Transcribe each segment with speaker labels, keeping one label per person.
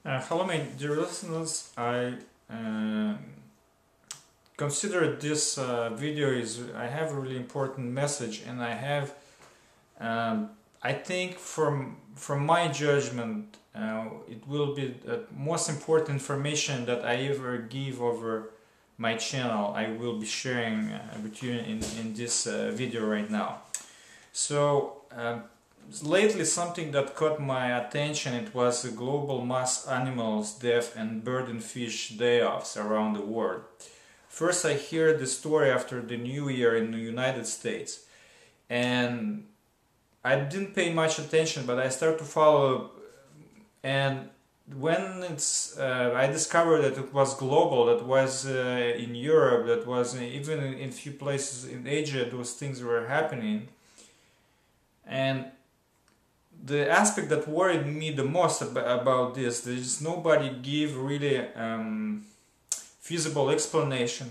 Speaker 1: Hello, my dear listeners. I uh, consider this video is I have a really important message, and I think from my judgment, it will be the most important information that I ever give over my channel. I will be sharing with you in this video right now. So. Lately, something that caught my attention, it was the global mass animals death and bird and fish die-offs around the world. First, I heard the story after the New Year in the United States, and I didn't pay much attention, but I started to follow. And when I discovered that it was global, that was in Europe, that was even in few places in Asia, those things were happening. And the aspect that worried me the most about this, there is nobody give really feasible explanation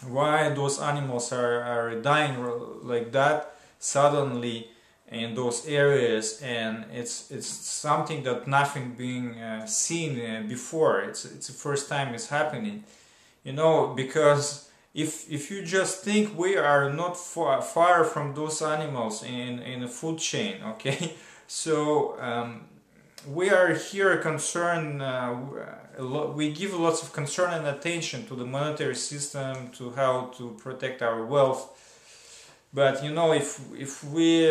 Speaker 1: why those animals are dying like that suddenly in those areas, and it's something that nothing being seen before. It's the first time it's happening, because if you just think we are not far from those animals in a food chain, okay? So we are here concerned, we give lots of concern and attention to the monetary system, to how to protect our wealth. But if we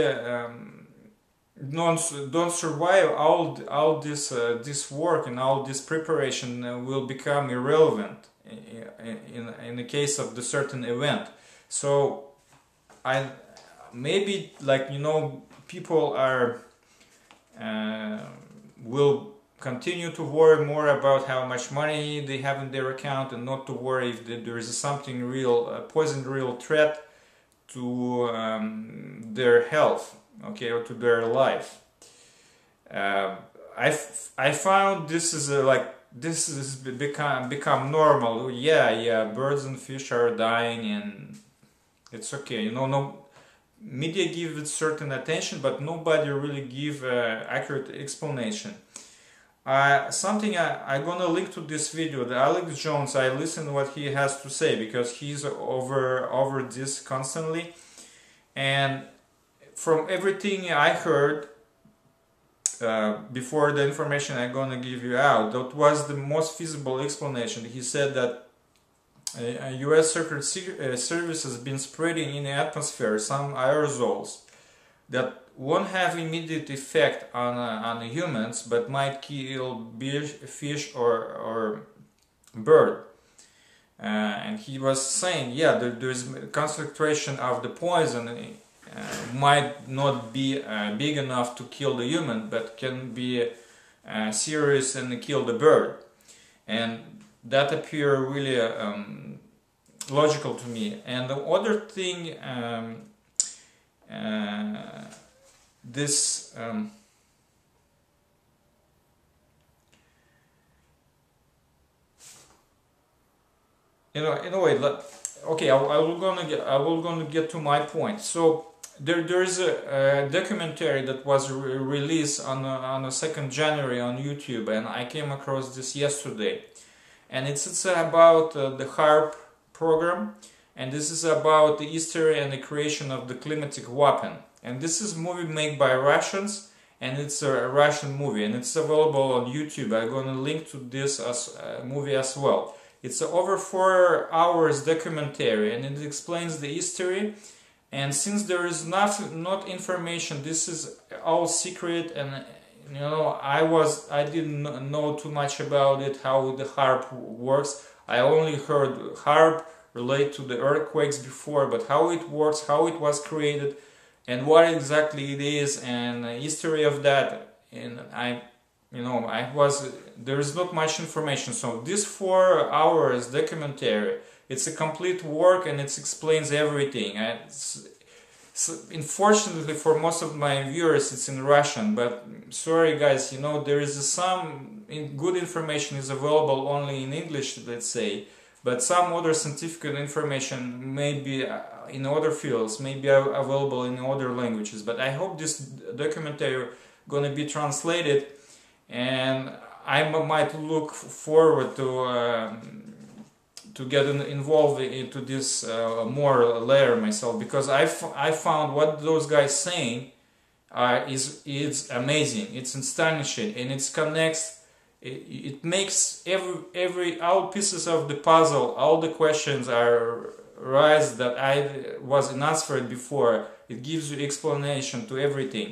Speaker 1: don't survive, all this work and all this preparation will become irrelevant in the case of the certain event. So I maybe, people are will continue to worry more about how much money they have in their account, and not to worry if there is something real, a poison real threat to their health, okay, or to their life. I found this is this has become normal. Yeah, birds and fish are dying, and it's okay. No media give it certain attention, but nobody really give accurate explanation. Something I'm gonna link to this video. The Alex Jones, I listen what he has to say, because he's over this constantly, and from everything I heard before the information I'm gonna give you out, that was the most feasible explanation. He said that U.S. Secret Service has been spreading in the atmosphere some aerosols that won't have immediate effect on the humans, but might kill fish or bird. And he was saying, yeah, there's concentration of the poison might not be big enough to kill the human, but can be serious and kill the bird. And that appear really logical to me. And the other thing, this in a way, okay, I will gonna get to my point. So there is a documentary that was released on 2nd January on YouTube, and I came across this yesterday, and it's about the HAARP program, and this is about the history and the creation of the climatic weapon. And this is a movie made by Russians, and it's a Russian movie, and it's available on YouTube. I'm gonna link to this movie as well. It's an over 4 hours documentary, and it explains the history. And since there is not information, this is all secret, and I didn't know too much about it, how the HAARP works. I only heard HAARP relate to the earthquakes before, but how it works, how it was created, and what exactly it is, and the history of that, and there is not much information. So this 4 hours documentary, it's a complete work, and it explains everything. Unfortunately for most of my viewers, it's in Russian, but sorry guys, there is some good information is available only in English, let's say, but some other scientific information may be in other fields, may be available in other languages. But I hope this documentary gonna be translated, and I might look forward to get involved into this more layer myself, because I found what those guys saying is amazing. It's astonishing, and it connects. It makes all pieces of the puzzle, all the questions are raised that I wasn't answered before. It gives you explanation to everything.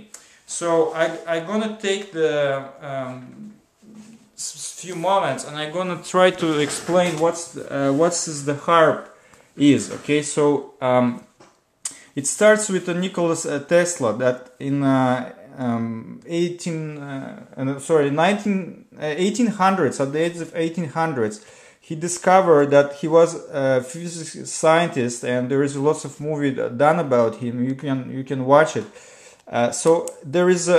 Speaker 1: So I'm gonna take the few moments, and I'm gonna try to explain what the HAARP is. Okay, so it starts with Nikola Tesla, that in 1800s, at the age of 1800s, he discovered that he was a physics scientist, and there is lots of movie done about him. You can watch it. So there is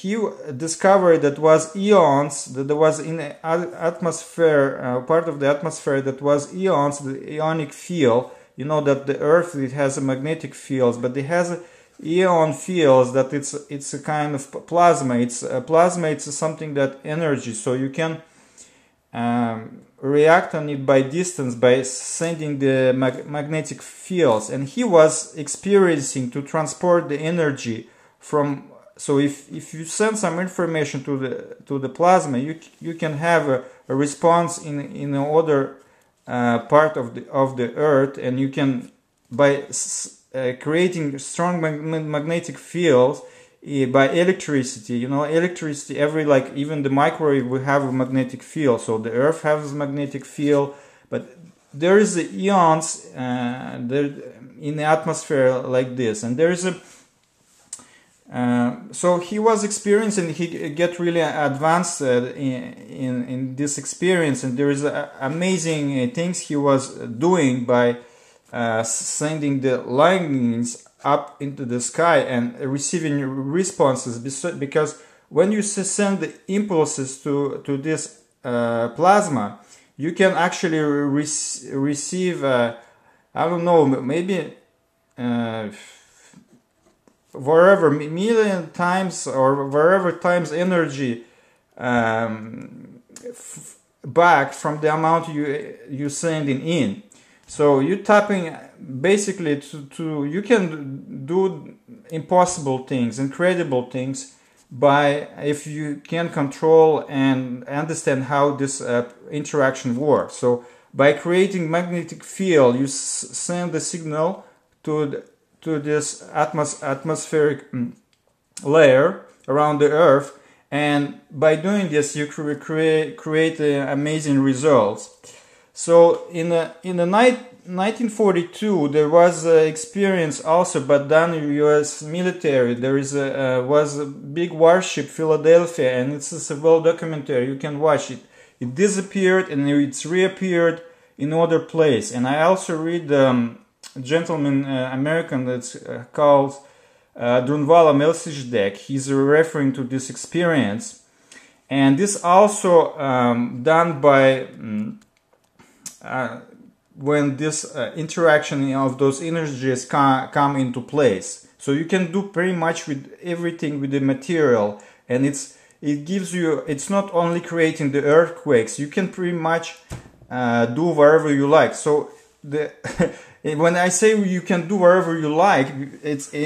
Speaker 1: he discovered that was ions, that there was in the atmosphere, part of the atmosphere that was ions, the ionic field. You know that the Earth, it has a magnetic field, but it has ion fields that it's a kind of plasma. It's something that energy, so you can react on it by distance, by sending the magnetic fields, and he was experiencing to transport the energy from. So if you send some information to the plasma, you can have a response in other part of the Earth, and you can, by creating strong magnetic fields by electricity. You know, electricity, even the microwave will have a magnetic field. So the Earth has a magnetic field, but there is the ions in the atmosphere like this, and there is a so he was experiencing, he get really advanced in this experience, and there is amazing things he was doing by sending the lightnings up into the sky and receiving responses, because when you send the impulses to this plasma, you can actually receive I don't know, maybe wherever million times or wherever times energy back from the amount you sending in. So you tapping basically to you can do impossible things, incredible things, by if you can control and understand how this interaction works. So by creating magnetic field, you send the signal to this atmospheric layer around the Earth, and by doing this you create amazing results. So in the 1942 there was experience also, but done in U.S. military. There was a big warship, Philadelphia, and it's a well documentary. You can watch it. It disappeared and it's reappeared in other place. And I also read gentleman American that's called Drunvalo Melchizedek. He's referring to this experience, and this also done by when this interaction of those energies come into place. So you can do pretty much with everything with the material, and it gives you, it's not only creating the earthquakes, you can pretty much do whatever you like. So when I say you can do whatever you like,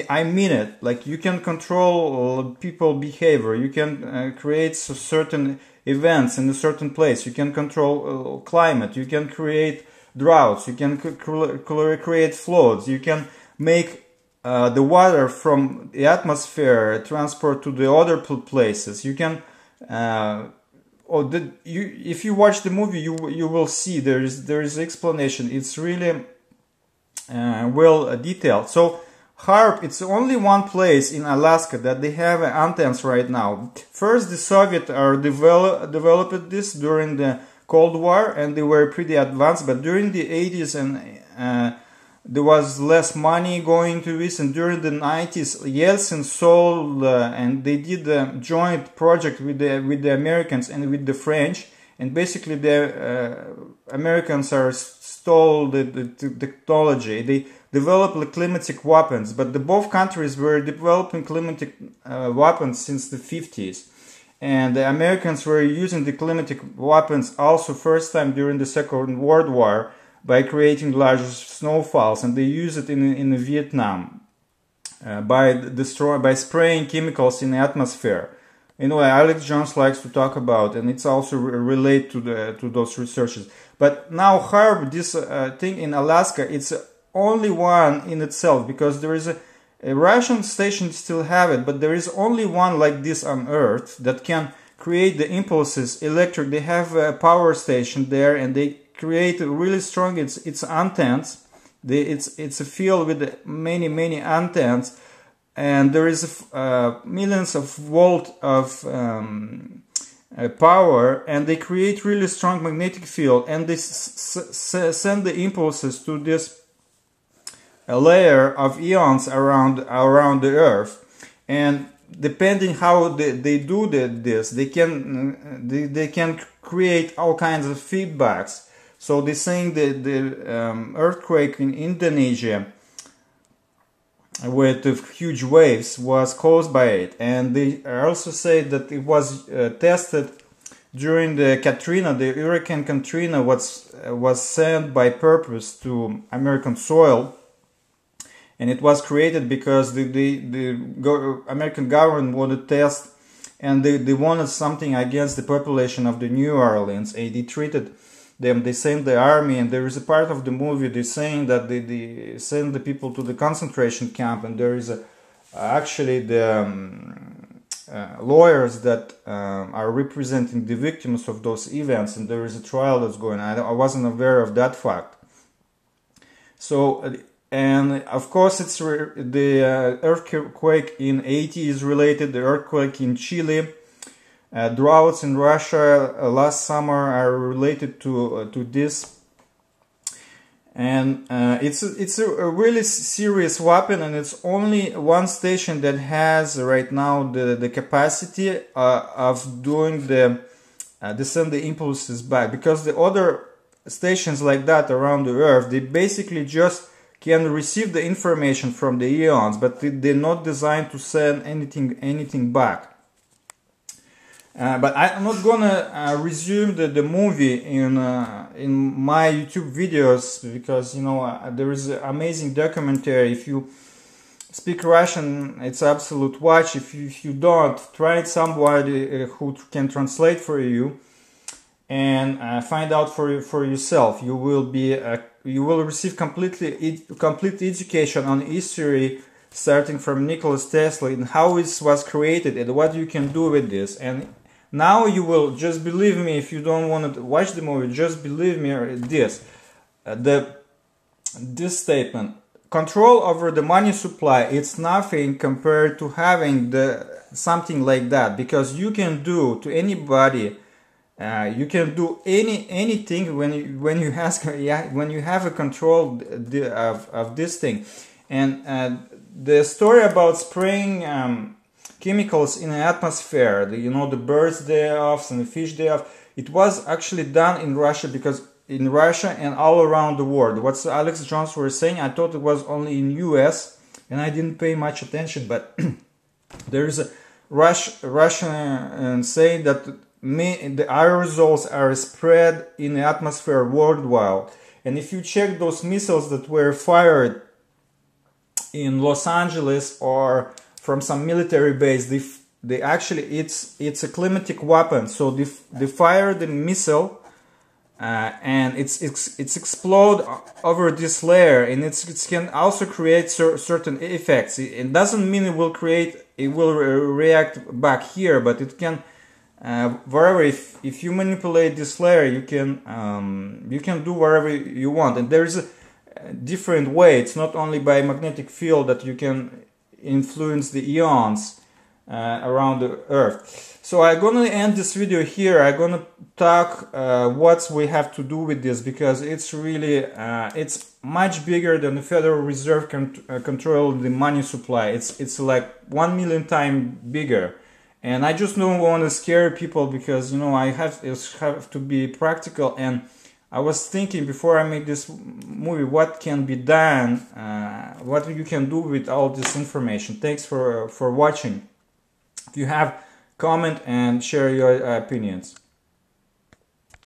Speaker 1: I mean it. Like, you can control people behavior, you can create certain events in a certain place, you can control climate, you can create droughts, you can create floods, you can make the water from the atmosphere transport to the other places. You can if you watch the movie, you will see there is explanation. It's really well detailed. So HAARP, it's only one place in Alaska that they have antennas right now. First, the Soviets developed this during the Cold War, and they were pretty advanced, but during the 80s and there was less money going to this, and during the 90s Yeltsin sold and they did a joint project with the Americans and with the French, and basically the Americans stole the technology. They developed climatic weapons, but both countries were developing climatic weapons since the 50s.
Speaker 2: and the Americans were using the climatic weapons also first time during the Second World War by creating large snowfalls, and they use it in Vietnam by spraying chemicals in the atmosphere. Anyway, Alex Jones likes to talk about, and it's also relate to those researches. But now HAARP, this thing in Alaska, it's only one in itself, because there is a Russian station still have it, but there is only one like this on Earth that can create the impulses electric. They have a power station there, and they create really strong its antennas. It's a field with many antennas, and there is millions of volt of power, and they create really strong magnetic field, and they send the impulses to this layer of ions around the Earth. And depending how they do this, they can create all kinds of feedbacks. So they're saying the earthquake in Indonesia with the huge waves was caused by it, and they also say that it was tested during the Katrina. The Hurricane Katrina was sent by purpose to American soil, and it was created because the American government wanted to test, and they wanted something against the population of the New Orleans, and they treated them. They sent the army, and there is a part of the movie they're saying that they send the people to the concentration camp, and there is actually the lawyers that are representing the victims of those events, and there is a trial that's going on. I wasn't aware of that fact. So, and of course, it's the earthquake in Haiti is related. The earthquake in Chile, droughts in Russia last summer are related to this, and it's a really serious weapon, and it's only one station that has right now the capacity of doing send the impulses back, because the other stations like that around the Earth, they basically just can receive the information from the ions, but they're not designed to send anything back. But I'm not gonna resume the movie in my YouTube videos, because there is an amazing documentary. If you speak Russian, it's absolute watch. If you don't, try somebody who can translate for you, and find out for yourself. You will receive complete education on history, starting from Nikola Tesla and how it was created and what you can do with this. And now you will just believe me. If you don't want to watch the movie, just believe me. This statement: control over the money supply. It's nothing compared to having something like that, because you can do to anybody. You can do anything when you have a control of this thing. And the story about spraying chemicals in the atmosphere, the birds' day offs and the fish day off, it was actually done in Russia, because in Russia and all around the world. What Alex Jones was saying, I thought it was only in US, and I didn't pay much attention, but there is a Russian saying that the aerosols are spread in the atmosphere worldwide. And if you check those missiles that were fired in Los Angeles or from some military base, they actually it's a climatic weapon. So they fire the missile and it's explode over this layer, and it can also create certain effects. It doesn't mean it will react back here, but it can. Wherever, if you manipulate this layer, you can do whatever you want, and there is a different way. It's not only by magnetic field that you can influence the ions around the Earth. So I'm gonna end this video here. I'm gonna talk what we have to do with this, because it's really it's much bigger than the Federal Reserve control the money supply. It's like 1 million times bigger. And I just don't want to scare people, because I have to be practical. And I was thinking before I make this movie, what can be done, what you can do with all this information. Thanks for watching. If you have comment and share your opinions.